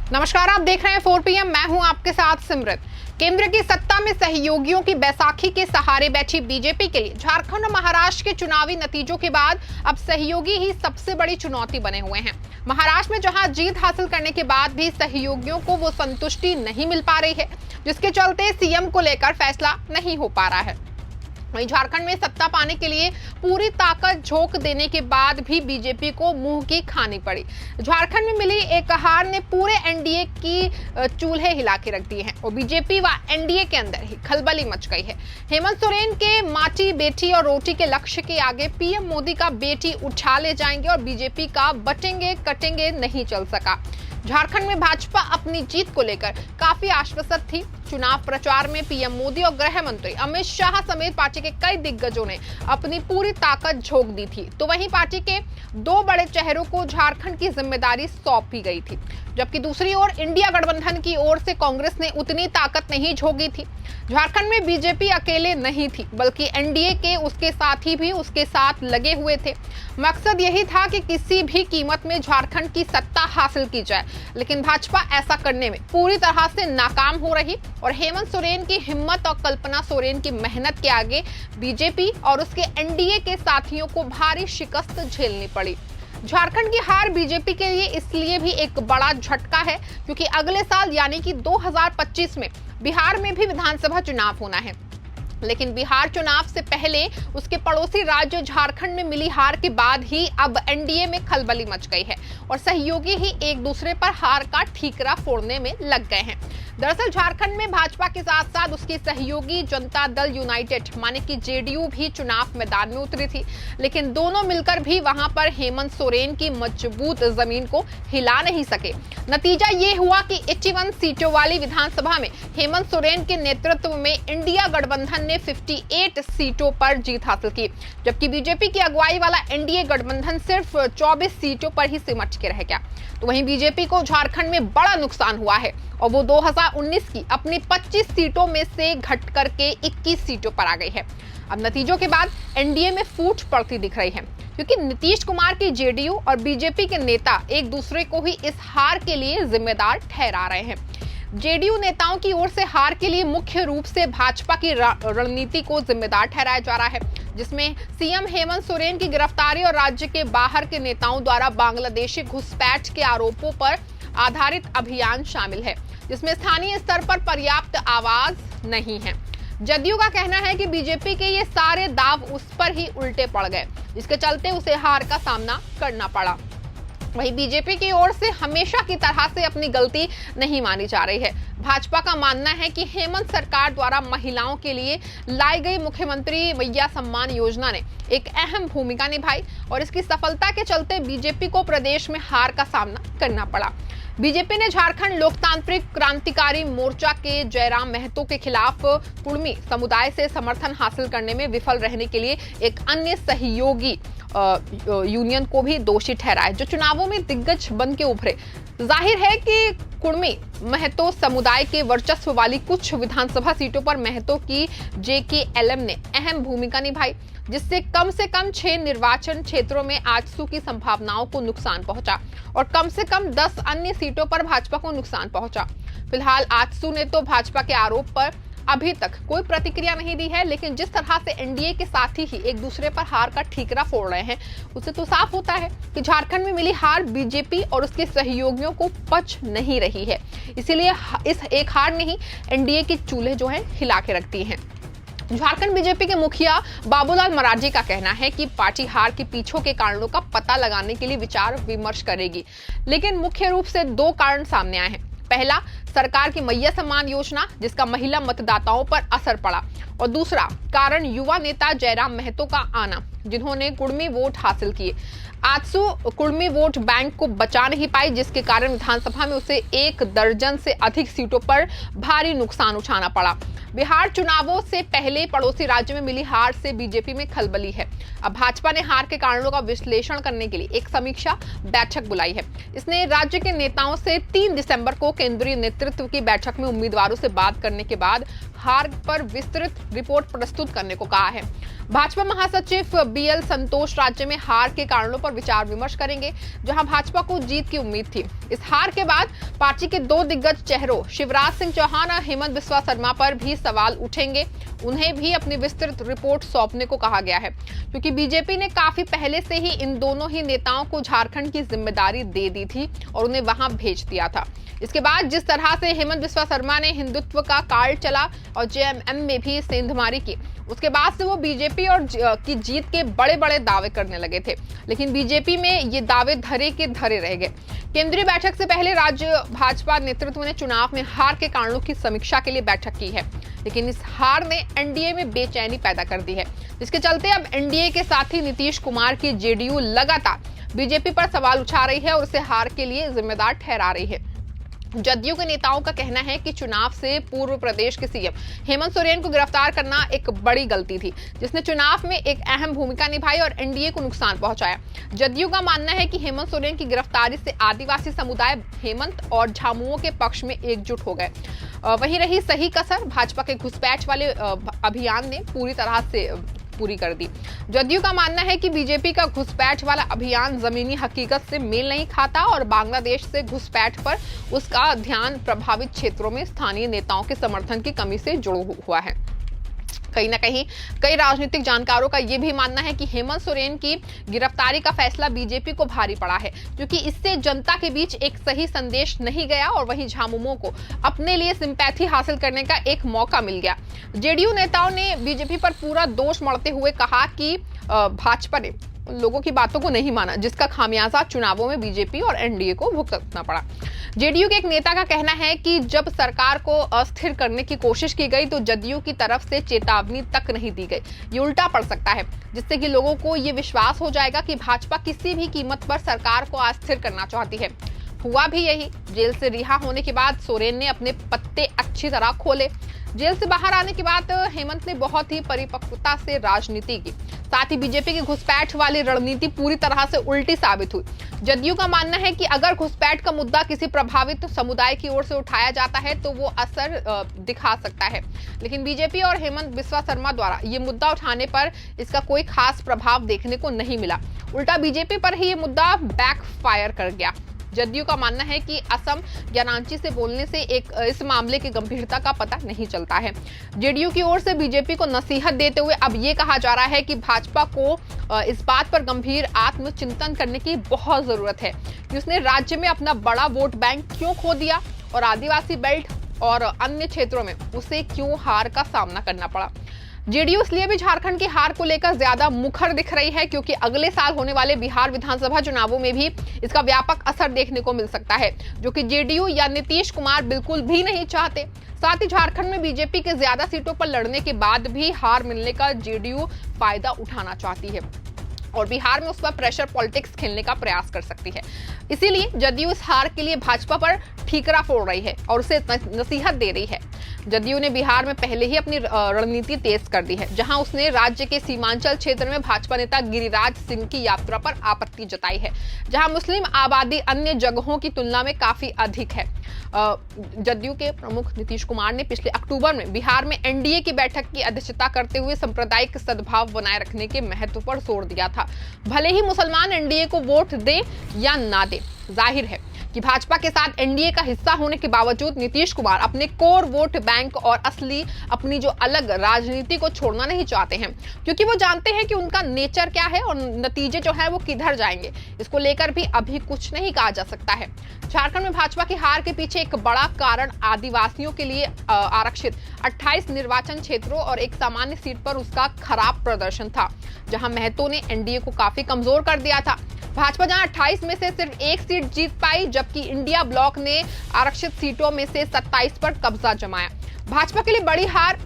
नमस्कार, आप देख रहे हैं 4 PM। मैं हूं आपके साथ सिमरत। केंद्र की सत्ता में सहयोगियों की बैसाखी के सहारे बैठी बीजेपी के लिए झारखंड और महाराष्ट्र के चुनावी नतीजों के बाद अब सहयोगी ही सबसे बड़ी चुनौती बने हुए हैं। महाराष्ट्र में जहां जीत हासिल करने के बाद भी सहयोगियों को वो संतुष्टि नहीं मिल पा रही है, जिसके चलते सीएम को लेकर फैसला नहीं हो पा रहा है। वहीं झारखंड में सत्ता पाने के लिए पूरी ताकत झोंक देने के बाद भी बीजेपी को मुंह की खानी पड़ी। झारखंड में मिली एक हार ने पूरे एनडीए की चूल्हे हिला के रख दिए हैं और बीजेपी व एनडीए के अंदर ही खलबली मच गई है। हेमंत सोरेन के माटी बेटी और रोटी के लक्ष्य के आगे पीएम मोदी का बेटी उठा ले जाएंगे और बीजेपी का बटेंगे कटेंगे नहीं चल सका। झारखंड में भाजपा अपनी जीत को लेकर काफी आश्वस्त थी। चुनाव प्रचार में पीएम मोदी और गृह मंत्री अमित शाह समेत पार्टी के कई दिग्गजों ने अपनी पूरी ताकत झोंक दी थी, तो वहीं पार्टी के दो बड़े चेहरों को झारखंड की जिम्मेदारी सौंपी गई थी, जबकि दूसरी ओर इंडिया गठबंधन की ओर से कांग्रेस ने उतनी ताकत नहीं झोंकी थी। झारखंड में बीजेपी अकेले नहीं थी, बल्कि एनडीए के उसके साथी भी उसके साथ लगे हुए थे। मकसद यही था कि किसी भी कीमत में झारखंड की सत्ता हासिल की जाए, लेकिन भाजपा ऐसा करने में पूरी तरह से नाकाम हो रही और हेमंत सोरेन की हिम्मत और कल्पना सोरेन की मेहनत के आगे बीजेपी और उसके एनडीए के साथियों को भारी शिकस्त झेलनी पड़ी। झारखंड की हार बीजेपी के लिए इसलिए भी एक बड़ा झटका है क्योंकि अगले साल यानी कि 2025 में बिहार में भी विधानसभा चुनाव होना है, लेकिन बिहार चुनाव से पहले उसके पड़ोसी राज्य झारखंड में मिली हार के बाद ही अब एनडीए में खलबली मच गई है और सहयोगी ही एक दूसरे पर हार का ठीकरा फोड़ने में लग गए हैं। दरअसल झारखंड में भाजपा के साथ साथ उसकी सहयोगी जनता दल यूनाइटेड माने कि जेडीयू भी चुनाव मैदान में उतरी थी, लेकिन दोनों मिलकर भी वहां पर हेमंत सोरेन की मजबूत जमीन को हिला नहीं सके। नतीजा ये हुआ कि 81 सीटों वाली विधानसभा में हेमंत सोरेन के नेतृत्व में इंडिया गठबंधन ने 58 सीटों पर जीत हासिल की, जबकि बीजेपी की अगुवाई वाला एनडीए गठबंधन सिर्फ 24 सीटों पर ही सिमट के रह गया। तो वहीं बीजेपी को झारखंड में बड़ा नुकसान हुआ है और वो 2019 की अपनी 25 सीटों में से घट करके 21 सीटों पर आ गई है। अब नतीजों के बाद एनडीए में फूट पड़ती दिख रही है, क्योंकि नीतीश कुमार की जेडीयू और बीजेपी के नेता एक दूसरे को ही इस हार के लिए जिम्मेदार ठहरा रहे हैं। जेडीयू नेताओं की ओर से हार के लिए मुख्य रूप से भाजपा की रणनीति को जिम्मेदार ठहराया जा रहा है, जिसमें सीएम हेमंत सोरेन की गिरफ्तारी और राज्य के बाहर के नेताओं द्वारा बांग्लादेशी घुसपैठ के आरोपों पर आधारित अभियान शामिल है, जिसमें स्थानीय स्तर पर पर्याप्त आवाज नहीं है। जदयू का कहना है कि बीजेपी के ये सारे दाव उस पर ही उल्टे पड़ गए, जिसके चलते उसे हार का सामना करना पड़ा। वहीं बीजेपी की ओर से हमेशा की तरह से अपनी गलती नहीं मानी जा रही है। भाजपा का मानना है कि हेमंत सरकार द्वारा महिलाओं के लिए लाई गई मुख्यमंत्री मैया सम्मान योजना ने एक अहम भूमिका निभाई और इसकी सफलता के चलते बीजेपी को प्रदेश में हार का सामना करना पड़ा। बीजेपी ने झारखंड लोकतांत्रिक क्रांतिकारी मोर्चा के जयराम महतो के खिलाफ कुर्मी समुदाय से समर्थन हासिल करने में विफल रहने के लिए एक अन्य सहयोगी यूनियन को भी दोषी ठहराया, जो चुनावों में दिग्गज बन के उभरे। जाहिर है कि कुर्मी महतो समुदाय के वर्चस्व वाली कुछ विधानसभा सीटों पर महतो की जेकेएलएम ने अहम भूमिका निभाई, जिससे कम से कम 6 निर्वाचन क्षेत्रों में आजसू की संभावनाओं को नुकसान पहुंचा और कम से कम 10 अन्य सीटों पर भाजपा को नुकसान पहुंचा। फिलहाल आजसू ने तो भाजपा के आरोप पर अभी तक कोई प्रतिक्रिया नहीं दी है, लेकिन जिस तरह से एनडीए के साथी ही एक दूसरे पर हार का ठीकरा फोड़ रहे हैं, उससे तो साफ होता है कि झारखंड में मिली हार बीजेपी और उसके सहयोगियों को पच नहीं रही है। इसीलिए इस एक हार ने ही एनडीए के चूल्हे जो है हिला के रख दिए हैं। झारखंड बीजेपी के मुखिया बाबूलाल मरांडी का कहना है कि पार्टी हार के पीछे के कारणों का पता लगाने के लिए विचार विमर्श करेगी, लेकिन मुख्य रूप से 2 कारण सामने आए हैं। पहला, सरकार की मैया सम्मान योजना, जिसका महिला मतदाताओं पर असर पड़ा, और दूसरा कारण युवा नेता जयराम महतो का आना, जिन्होंने कुर्मी वोट हासिल किए। आजसू कुर्मी वोट बैंक को बचा नहीं पाई, जिसके कारण विधानसभा में उसे 1 दर्जन से अधिक सीटों पर भारी नुकसान उठाना पड़ा। बिहार चुनावों से पहले पड़ोसी राज्य में मिली हार से बीजेपी में खलबली है। अब भाजपा ने हार के कारणों का विश्लेषण करने के लिए एक समीक्षा बैठक बुलाई है। इसने राज्य के नेताओं से 3 दिसंबर को केंद्रीय नेतृत्व की बैठक में उम्मीदवारों से बात करने के बाद हार पर विस्तृत रिपोर्ट प्रस्तुत करने को कहा है। भाजपा महासचिव बीएल संतोष राज्य में हार के कारणों पर विचार विमर्श करेंगे, जहां भाजपा को जीत की उम्मीद थी। इस हार के बाद पार्टी के दो दिग्गज चेहरों शिवराज सिंह चौहान और हेमंत बिस्वा शर्मा पर भी सवाल उठेंगे। उन्हें भी अपनी विस्तृत रिपोर्ट सौंपने को कहा गया है, क्योंकि बीजेपी ने काफी पहले से ही इन दोनों ही नेताओं को झारखंड की जिम्मेदारी दे दी थी और उन्हें वहां भेज दिया था। इसके बाद जिस तरह से हेमंत बिस्वा शर्मा ने हिंदुत्व का कार्ड चला और जेएमएम में भी सेंधमारी की, उसके बाद से वो बीजेपी और की जीत के बड़े बड़े दावे करने लगे थे, लेकिन बीजेपी में ये दावे धरे के धरे रह गए। केंद्रीय बैठक से पहले राज्य भाजपा नेतृत्व ने चुनाव में हार के कारणों की समीक्षा के लिए बैठक की है, लेकिन इस हार ने एनडीए में बेचैनी पैदा कर दी है, जिसके चलते अब एनडीए के साथी नीतीश कुमार की जेडीयू लगातार बीजेपी पर सवाल उठा रही है और उसे हार के लिए जिम्मेदार ठहरा रही है। जदयू के नेताओं का कहना है कि चुनाव से पूर्व प्रदेश के सीएम हेमंत सोरेन को गिरफ्तार करना एक बड़ी गलती थी, जिसने चुनाव में एक अहम भूमिका निभाई और एनडीए को नुकसान पहुंचाया। जदयू का मानना है कि हेमंत सोरेन की गिरफ्तारी से आदिवासी समुदाय हेमंत और झामुमो के पक्ष में एकजुट हो गए। वहीं रही सही कसर भाजपा के घुसपैठ वाले अभियान ने पूरी तरह से पूरी कर दी। जदयू का मानना है कि बीजेपी का घुसपैठ वाला अभियान जमीनी हकीकत से मेल नहीं खाता और बांग्लादेश से घुसपैठ पर उसका ध्यान प्रभावित क्षेत्रों में स्थानीय नेताओं के समर्थन की कमी से जुड़ा हुआ है। कहीं ना कहीं कई राजनीतिक जानकारों का यह भी मानना है कि हेमंत सोरेन की गिरफ्तारी का फैसला बीजेपी को भारी पड़ा है, क्योंकि इससे जनता के बीच एक सही संदेश नहीं गया और वहीं झामुमो को अपने लिए सिंपैथी हासिल करने का एक मौका मिल गया। जेडीयू नेताओं ने बीजेपी पर पूरा दोष मढ़ते हुए कहा कि भाजपा ने लोगों की बातों को नहीं माना, जिसका खामियाजा चुनावों में बीजेपी और एनडीए को भुगतना पड़ा। जेडीयू के एक नेता का कहना है कि जब सरकार को अस्थिर करने की कोशिश की गई तो जदयू की तरफ से चेतावनी तक नहीं दी गई। ये उल्टा पड़ सकता है, जिससे कि लोगों को ये विश्वास हो जाएगा कि भाजपा किसी भी कीमत पर सरकार को अस्थिर करना चाहती है। हुआ भी यही। जेल से रिहा होने के बाद सोरेन ने अपने पत्ते अच्छी तरह खोले। जेल से बाहर आने के बाद हेमंत ने बहुत ही परिपक्वता से राजनीति की, साथ ही बीजेपी की घुसपैठ वाली रणनीति पूरी तरह से उल्टी साबित हुई। जदयू का मानना है कि अगर घुसपैठ का मुद्दा किसी प्रभावित समुदाय की ओर से उठाया जाता है तो वो असर दिखा सकता है, लेकिन बीजेपी और हेमंत बिस्वा शर्मा द्वारा ये मुद्दा उठाने पर इसका कोई खास प्रभाव देखने को नहीं मिला। उल्टा बीजेपी पर ही ये मुद्दा बैकफायर कर गया। जदयू का मानना है कि असम या रांची से बोलने से इस मामले की गंभीरता का पता नहीं चलता है। जेडीयू की ओर से बीजेपी को नसीहत देते हुए अब ये कहा जा रहा है कि भाजपा को इस बात पर गंभीर आत्मचिंतन करने की बहुत जरूरत है कि उसने राज्य में अपना बड़ा वोट बैंक क्यों खो दिया और आदिवासी बेल्ट और अन्य क्षेत्रों में उसे क्यों हार का सामना करना पड़ा। जेडीयू इसलिए भी झारखंड की हार को लेकर ज्यादा मुखर दिख रही है क्योंकि अगले साल होने वाले बिहार विधानसभा चुनावों में भी इसका व्यापक असर देखने को मिल सकता है, जो कि जेडीयू या नीतीश कुमार बिल्कुल भी नहीं चाहते। साथ ही झारखंड में बीजेपी के ज्यादा सीटों पर लड़ने के बाद भी हार मिलने का जेडीयू फायदा उठाना चाहती है और बिहार में उस पर प्रेशर पॉलिटिक्स खेलने का प्रयास कर सकती है। इसीलिए जदयू इस हार के लिए भाजपा पर ठीकरा फोड़ रही है और उसे नसीहत दे रही है। जदयू ने बिहार में पहले ही अपनी रणनीति तेज कर दी है, जहां उसने राज्य के सीमांचल क्षेत्र में भाजपा नेता गिरिराज सिंह की यात्रा पर आपत्ति जताई है, जहां मुस्लिम आबादी अन्य जगहों की तुलना में काफी अधिक है। जदयू के प्रमुख नीतीश कुमार ने पिछले अक्टूबर में बिहार में एनडीए की बैठक की अध्यक्षता करते हुए सांप्रदायिक सद्भाव बनाए रखने के महत्व पर जोर दिया था। भले ही मुसलमान एनडीए को वोट दे या ना दे, जाहिर है कि भाजपा के साथ एनडीए का हिस्सा होने के बावजूद नीतीश कुमार अपने कोर वोट बैंक और असली अपनी जो अलग राजनीति को छोड़ना नहीं चाहते हैं, क्योंकि वो जानते हैं कि उनका नेचर क्या है और नतीजे जो है वो किधर जाएंगे। इसको लेकर भी अभी कुछ नहीं कहा जा सकता है। झारखंड में भाजपा की हार के पीछे एक बड़ा कारण आदिवासियों के लिए आरक्षित 28 निर्वाचन क्षेत्रों और एक सामान्य सीट पर उसका खराब प्रदर्शन था, जहां महतो ने एनडीए को काफी कमजोर कर दिया था। भाजपा जहां 28 में से सिर्फ एक सीट जीत पाई, जबकि इंडिया ब्लॉक ने आरक्षित सीटों में से 27 पर कब्जा जमाया। भाजपा के लिए बड़ी हार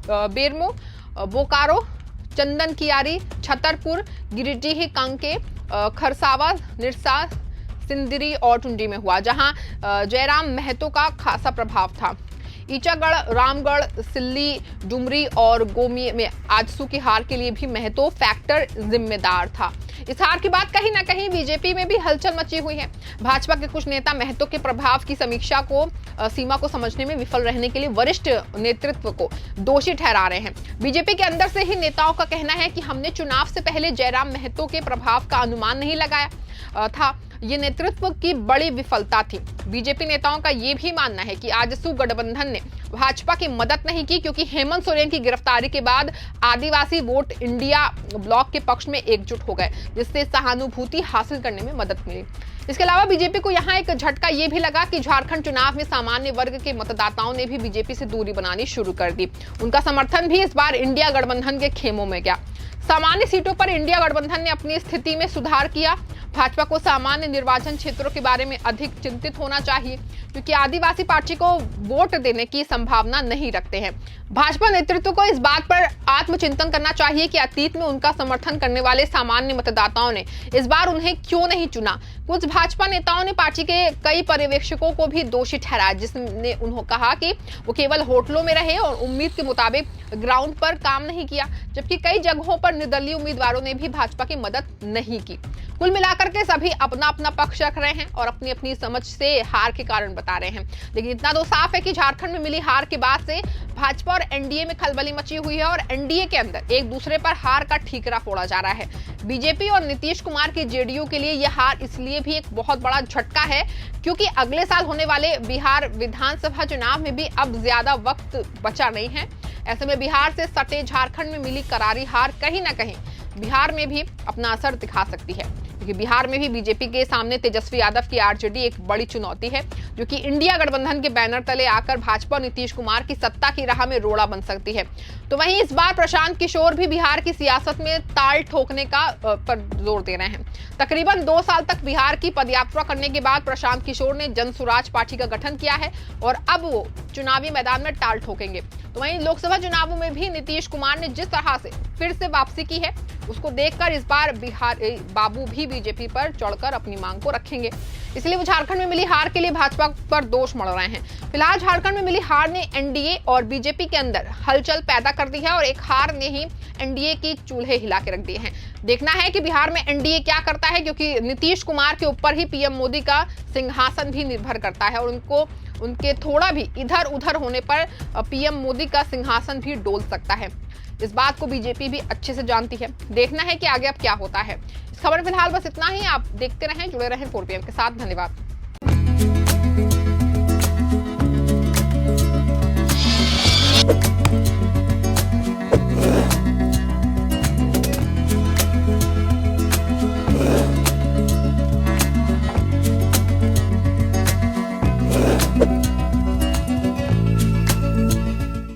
बेरमो, बोकारो, चंदन कियारी, छतरपुर, गिरिडीह, कांके, खरसावा, निरसा, सिंदरी और टुंडी में हुआ, जहां जयराम महतो का खासा प्रभाव था। ईचागढ़, रामगढ़, सिल्ली, डुमरी और गोमी में आजसू की हार के लिए भी महतो फैक्टर जिम्मेदार था। इस हार के बाद कहीं ना कहीं बीजेपी में भी हलचल मची हुई है। भाजपा के कुछ नेता महतो के प्रभाव की समीक्षा को सीमा को समझने में विफल रहने के लिए वरिष्ठ नेतृत्व को दोषी ठहरा रहे हैं। बीजेपी के अंदर से ही नेताओं का कहना है कि हमने चुनाव से पहले जयराम महतो के प्रभाव का अनुमान नहीं लगाया था, ये नेतृत्व की बड़ी विफलता थी। बीजेपी नेताओं का यह भी मानना है कि आजसू गठबंधन ने भाजपा की मदद नहीं की, क्योंकि हेमंत सोरेन की गिरफ्तारी के बाद आदिवासी वोट इंडिया ब्लॉक के पक्ष में एकजुट हो गए, जिससे सहानुभूति हासिल करने में मदद मिली। इसके अलावा बीजेपी को यहाँ एक झटका ये भी लगा कि झारखंड चुनाव में सामान्य वर्ग के मतदाताओं ने भी बीजेपी से दूरी बनानी शुरू कर दी। उनका समर्थन भी इस बार इंडिया गठबंधन के खेमों में गया। सामान्य सीटों पर इंडिया गठबंधन ने अपनी स्थिति में सुधार किया। भाजपा को सामान्य निर्वाचन क्षेत्रों के बारे में अधिक चिंतित होना चाहिए, क्योंकि आदिवासी पार्टी को वोट देने की संभावना नहीं रखते हैं। भाजपा नेतृत्व को इस बात पर आत्मचिंतन करना चाहिए कि अतीत में उनका समर्थन करने वाले सामान्य मतदाताओं ने इस बार उन्हें क्यों नहीं चुना। कुछ भाजपा नेताओं ने पार्टी के कई पर्यवेक्षकों को भी दोषी ठहराया, जिसने उन्होंने कहा कि वो केवल होटलों में रहे और उम्मीद के मुताबिक ग्राउंड पर काम नहीं किया, जबकि कई जगहों पर निर्दलीय उम्मीदवारों ने भी भाजपा की मदद नहीं की। कुल मिलाकर के सभी अपना अपना पक्ष रख रहे हैं और अपनी अपनी समझ से हार के कारण बता रहे हैं। लेकिन इतना तो साफ है कि झारखंड में मिली हार के बाद से भाजपा और एनडीए में खलबली मची हुई है और एनडीए के अंदर एक दूसरे पर हार का ठीकरा फोड़ा जा रहा है। बीजेपी और नीतीश कुमार की जेडीयू के लिए यह हार इसलिए भी एक बहुत बड़ा झटका है, क्योंकि अगले साल होने वाले बिहार विधानसभा चुनाव में भी अब ज्यादा वक्त बचा नहीं है। ऐसे में बिहार से सटे झारखंड में मिली करारी हार कहीं ना कहीं बिहार में भी अपना असर दिखा सकती है, क्योंकि बिहार में भी बीजेपी के सामने तेजस्वी यादव की आरजेडी एक बड़ी चुनौती है, जो कि इंडिया गठबंधन के बैनर तले आकर भाजपा और नीतीश कुमार की सत्ता की राह में रोड़ा बन सकती है। तो वहीं इस बार प्रशांत किशोर भी बिहार की सियासत में ताल ठोकने का पर जोर दे रहे हैं। तकरीबन 2 साल तक बिहार की पदयात्रा करने के बाद प्रशांत किशोर ने जन सुराज पार्टी का गठन किया है और अब वो चुनावी मैदान में ताल ठोकेंगे। तो वहीं लोकसभा चुनावों में भी नीतीश कुमार ने जिस तरह से फिर से वापसी की है, उसको देखकर इस बार बिहार बाबू भी बीजेपी पर चढ़कर अपनी मांग को रखेंगे। इसलिए वो झारखंड में मिली हार के लिए भाजपा पर दोष मढ़ रहे हैं। फिलहाल झारखंड में मिली हार ने एनडीए और बीजेपी के अंदर हलचल पैदा कर दी है और एक हार ने ही एनडीए की चूल्हे हिला के रख दिए हैं। देखना है कि बिहार में एनडीए क्या करता है, क्योंकि नीतीश कुमार के ऊपर ही पीएम मोदी का सिंहासन भी निर्भर करता है और उनके थोड़ा भी इधर उधर होने पर पीएम मोदी का सिंहासन भी डोल सकता है। इस बात को बीजेपी भी अच्छे से जानती है। देखना है कि आगे अब क्या होता है। इस खबर फिलहाल बस इतना ही। आप देखते रहें, जुड़े रहें 4PM के साथ। धन्यवाद।